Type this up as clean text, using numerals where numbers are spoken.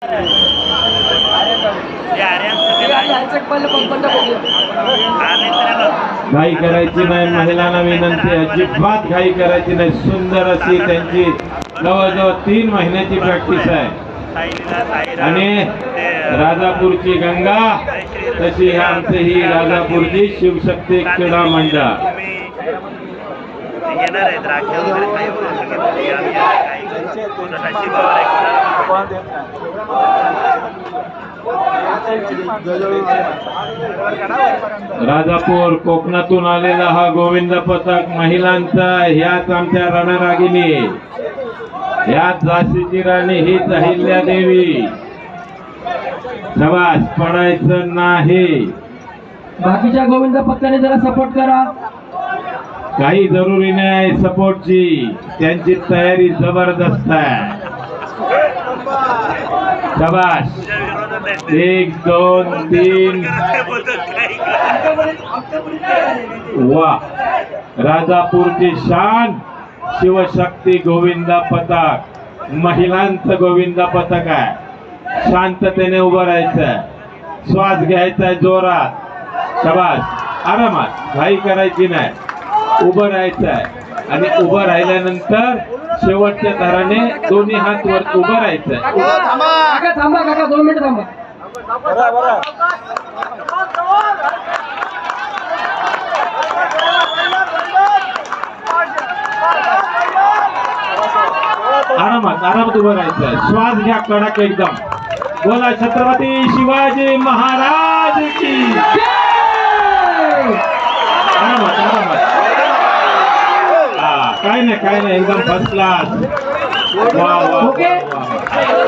घाई करायची नाही, महिलांना विनंती, अजिबात घाई करायची नाही। सुंदर अशी त्यांची जवळजवळ 3 महिन्याची प्रॅक्टिस आहे आणि राजापूरची गंगा तशी आमची ही राजापूरची शिवशक्ती क्रीडा मंडळ। राजापूर कोकणातून आलेला हा गोविंद पथक महिलांचा, ह्याच आमच्या रणरागिणी, ह्याच झाशीची राणी हीच अहिल्यादेवी। शाबास, पडायचं नाही। बाकीच्या गोविंद पथकाने जरा सपोर्ट करा। काही जरुरी नाही सपोर्टची, त्यांची तयारी जबरदस्त आहे। शाबास, 1 2 3 वा, राजापूरची शान शिवशक्ती गोविंद पथक, महिलांचं गोविंद पथक आहे। शांततेने उभं राहायचं, श्वास घ्यायचा जोरात। शाबास, आरामात, घाई करायची नाही, उभं राहायचं आणि उभं राहिल्यानंतर शेवटच्या थराने दोन्ही हात वर उभं राहायचं। काका थांबा, काका 2 मिनिट थांबा। आरामात उभं राहायचं, श्वास घ्या कडक एकदम। बोला छत्रपती शिवाजी महाराज की जय। आरामात काय नाही एकदम फर्स्ट क्लास। वा वा वा।